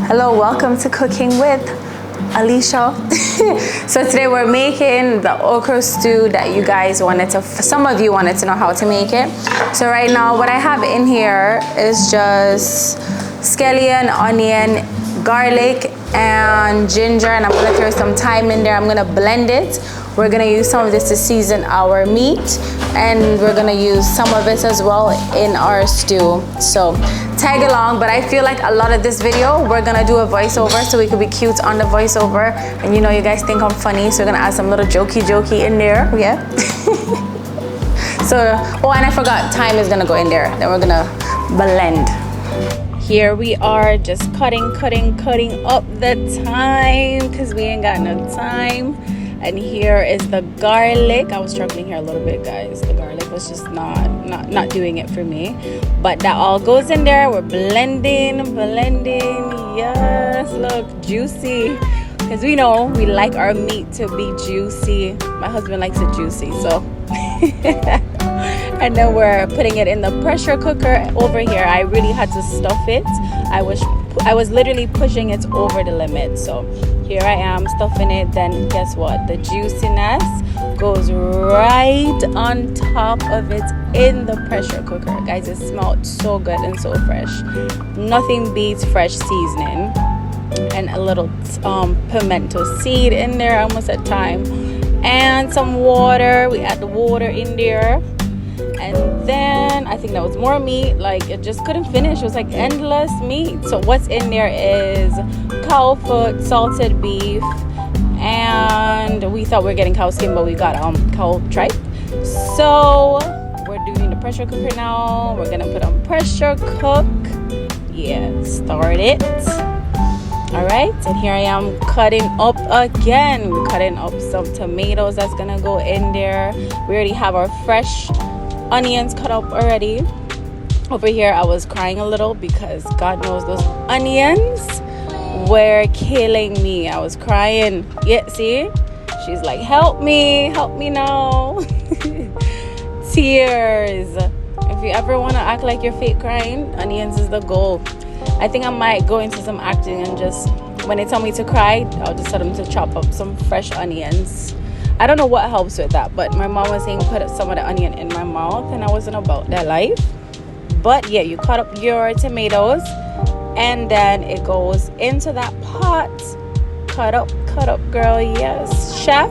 Hello, welcome to Cooking with Alicia. So today we're making the okra stew that you guys some of you wanted to know how to make it. So right now what I have in here is just scallion, onion, garlic, and ginger, and I'm gonna throw some thyme in there. I'm gonna blend it. We're gonna use some of this to season our meat, and we're gonna use some of it as well in our stew. So tag along, but I feel like a lot of this video, we're gonna do a voiceover so we could be cute on the voiceover. And you know, you guys think I'm funny, so we're gonna add some little jokey in there, yeah? So, oh, and I forgot, thyme is gonna go in there. Then we're gonna blend. Here we are just cutting up the thyme because we ain't got no time. And here is the garlic. I was struggling here a little bit, guys. The garlic was just not doing it for me. But that all goes in there. We're blending. Yes, look, juicy. Because we know we like our meat to be juicy. My husband likes it juicy, so. And then we're putting it in the pressure cooker over here. I really had to stuff it. I was literally pushing it over the limit. So here I am stuffing it. Then guess what? The juiciness goes right on top of it in the pressure cooker. Guys, it smelled so good and so fresh. Nothing beats fresh seasoning. And a little pimento seed in there, almost at time. And some water. We add the water in there. And then I think that was more meat. Like, it just couldn't finish. It was like endless meat. So what's in there is cow foot, salted beef, and we thought we were getting cow skin, but we got cow tripe. So we're doing the pressure cooker now. We're gonna put on pressure cook. Yeah, start it. All right, and here I am cutting up some tomatoes that's gonna go in there. We already have our fresh onions cut up already. Over here I was crying a little because God knows those onions were killing me. I was crying. Yeah, see, she's like, help me now. Tears. If you ever want to act like you're fake crying, onions is the goal. I think I might go into some acting and just, when they tell me to cry, I'll just tell them to chop up some fresh onions. I don't know what helps with that, but my mom was saying put some of the onion in my mouth, and I wasn't about that life. But yeah, you cut up your tomatoes, and then it goes into that pot. Cut up, girl. Yes, chef.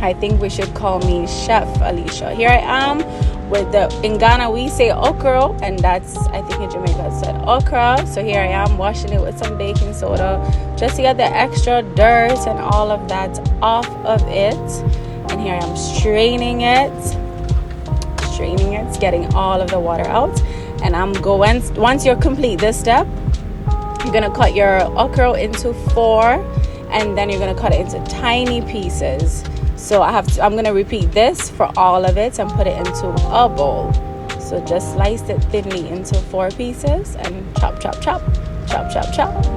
I think we should call me Chef Alicia. Here I am with in Ghana we say okra, and that's, I think in Jamaica said okra. So here I am washing it with some baking soda just to get the extra dirt and all of that off of it. And here I am straining it, getting all of the water out. And I'm going, once you're complete this step, you're gonna cut your okra into 4, and then you're gonna cut it into tiny pieces. So I'm gonna repeat this for all of it and put it into a bowl. So just slice it thinly into 4 pieces and chop.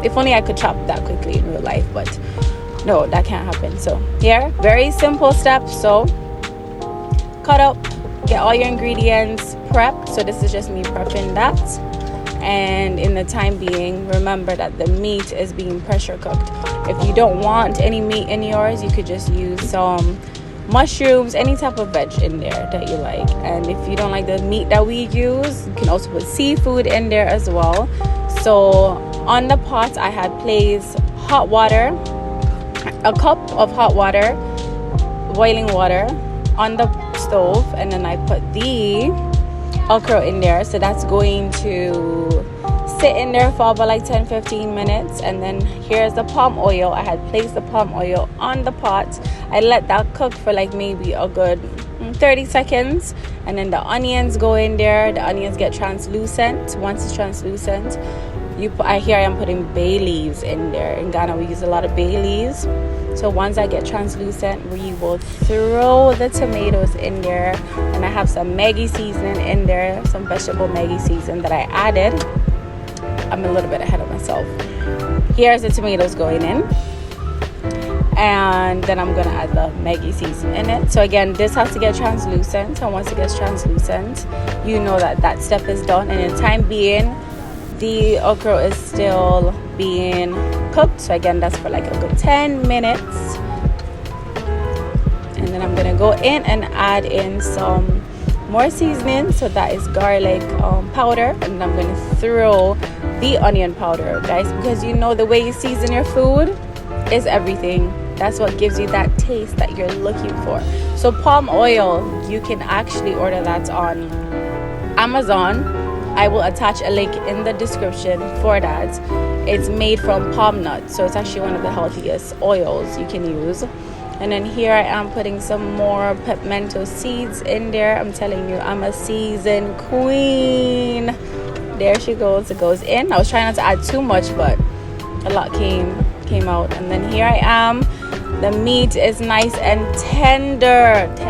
If only I could chop that quickly in real life, but no, that can't happen. So here, very simple steps. So cut up, get all your ingredients prepped. So this is just me prepping that. And in the time being, remember that the meat is being pressure cooked. If you don't want any meat in yours, you could just use some mushrooms, any type of veg in there that you like. And if you don't like the meat that we use, you can also put seafood in there as well. So on the pot, I had placed hot water, a cup of hot water, boiling water on the stove, and then I put the okra in there. So that's going to sit in there for about like 10-15 minutes. And then here's the palm oil. I had placed the palm oil on the pot. I let that cook for like maybe a good 30 seconds, and then the onions go in there. The onions get translucent. Once it's translucent, here I am putting bay leaves in there. In Ghana we use a lot of bay leaves. So once I get translucent, we will throw the tomatoes in there. And I have some Maggi seasoning in there, some vegetable Maggi seasoning that I added. I'm a little bit ahead of myself. Here's the tomatoes going in. And then I'm gonna add the Maggi seasoning in it. So again, this has to get translucent. And once it gets translucent, you know that that step is done. And in the time being, the okra is still being cooked. So again, that's for like a good 10 minutes. And then I'm gonna go in and add in some more seasoning. So that is garlic powder, and I'm gonna throw the onion powder, guys, because you know the way you season your food is everything. That's what gives you that taste that you're looking for. So palm oil, you can actually order that on Amazon. I will attach a link in the description for that. It's made from palm nuts, so it's actually one of the healthiest oils you can use. And then here I am putting some more pimento seeds in there. I'm telling you, I'm a seasoned queen. There she goes. It goes in. I was trying not to add too much, but a lot came out. And then here I am. The meat is nice and tenderized.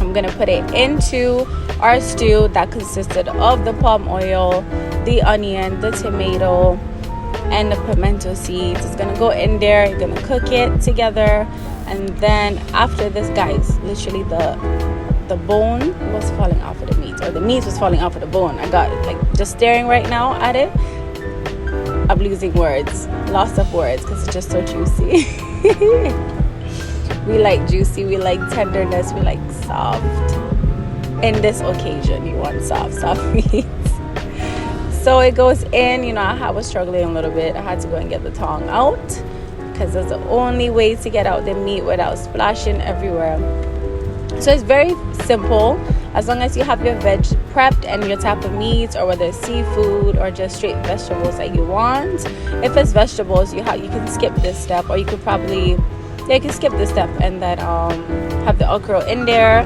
I'm gonna put it into our stew that consisted of the palm oil, the onion, the tomato, and the pimento seeds. It's gonna go in there. You're gonna cook it together, and then after this, guys, literally the bone was falling off of the meat, or the meat was falling off of the bone. I got like just staring right now at it. I'm losing words, loss of words, because it's just so juicy. We like juicy, we like tenderness, we like soft. In this occasion, you want soft meat. So it goes in. You know, I was struggling a little bit. I had to go and get the tongue out, because that's the only way to get out the meat without splashing everywhere. So it's very simple. As long as you have your veg prepped and your type of meat, or whether it's seafood or just straight vegetables that you want. If it's vegetables, you can skip this step, or you could probably, you can skip this step and then have the okra in there.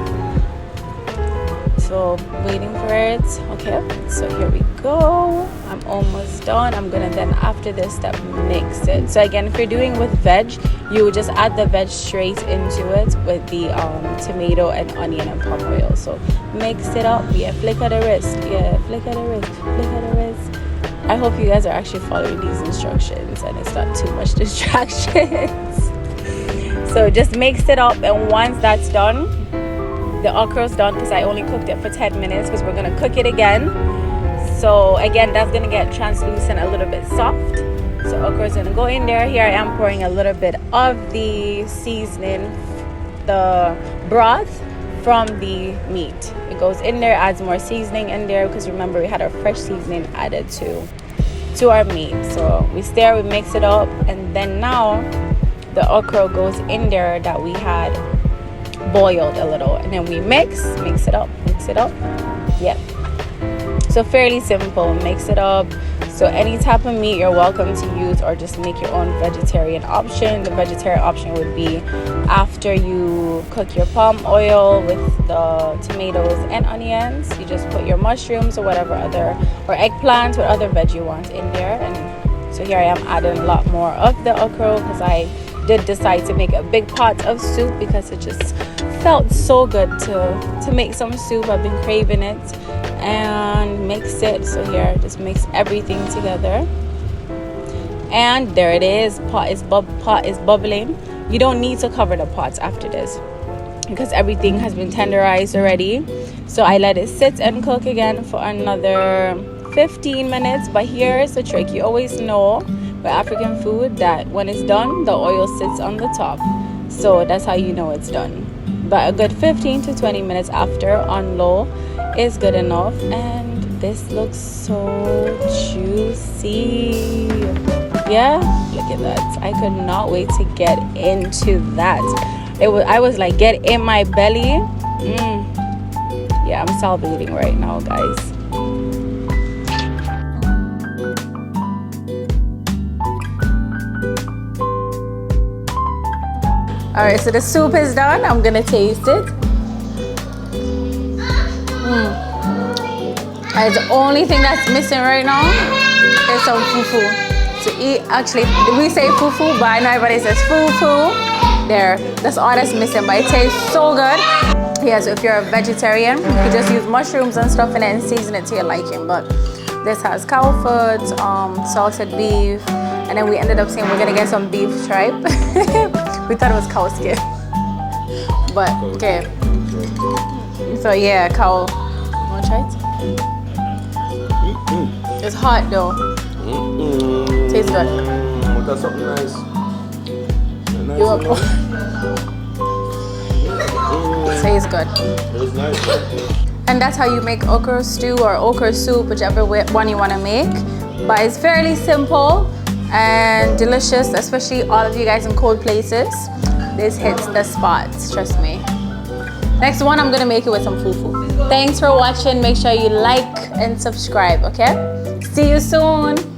So waiting for it. Okay, so here we go. I'm almost done. I'm gonna then after this step mix it. So again, if you're doing with veg, you would just add the veg straight into it with the tomato and onion and palm oil. So mix it up. Yeah, flick of the wrist. Yeah, flick of the wrist. Flick of the wrist. I hope you guys are actually following these instructions and it's not too much distractions. So just mix it up, and once that's done, the okra's done, because I only cooked it for 10 minutes because we're going to cook it again. So again, that's going to get translucent, a little bit soft. So okra's going to go in there. Here I am pouring a little bit of the seasoning, the broth from the meat. It goes in there, adds more seasoning in there, because remember we had our fresh seasoning added to our meat. So we stir, we mix it up, and then now the okra goes in there that we had boiled a little, and then we mix it up. Yep. So fairly simple. Mix it up. So any type of meat you're welcome to use, or just make your own vegetarian option. The vegetarian option would be after you cook your palm oil with the tomatoes and onions, you just put your mushrooms or whatever or eggplant or other veg you want in there. And so here I am adding a lot more of the okra, because I did decide to make a big pot of soup, because it just felt so good to make some soup. I've been craving it, and mix it. So here, just mix everything together, and there it is. Pot is bubbling. You don't need to cover the pot after this, because everything has been tenderized already. So I let it sit and cook again for another 15 minutes. But here's the trick. You always know with African food that when it's done, the oil sits on the top. So that's how you know it's done. But a good 15 to 20 minutes after on low is good enough. And this looks so juicy. Yeah, look at that. I could not wait to get into that. I was like, get in my belly. Yeah, I'm salivating right now, guys. All right, so the soup is done. I'm gonna taste it. And the only thing that's missing right now is some fufu to eat. Actually, we say fufu, but I know everybody says fufu. There, that's all that's missing, but it tastes so good. Yeah, so if you're a vegetarian, you can just use mushrooms and stuff in it and season it to your liking. But this has cow foot, salted beef, and then we ended up saying we're gonna get some beef tripe. We thought it was cow skin, but okay. So yeah, cow. Wanna try it? It's hot though. good. That's something nice. You want tastes good. It's nice. And that's how you make okra stew or okra soup, whichever one you want to make. But it's fairly simple and delicious, especially all of you guys in cold places. This hits the spot, trust me. Next one, I'm gonna make it with some fufu. Thanks for watching. Make sure you like and subscribe, okay? See you soon.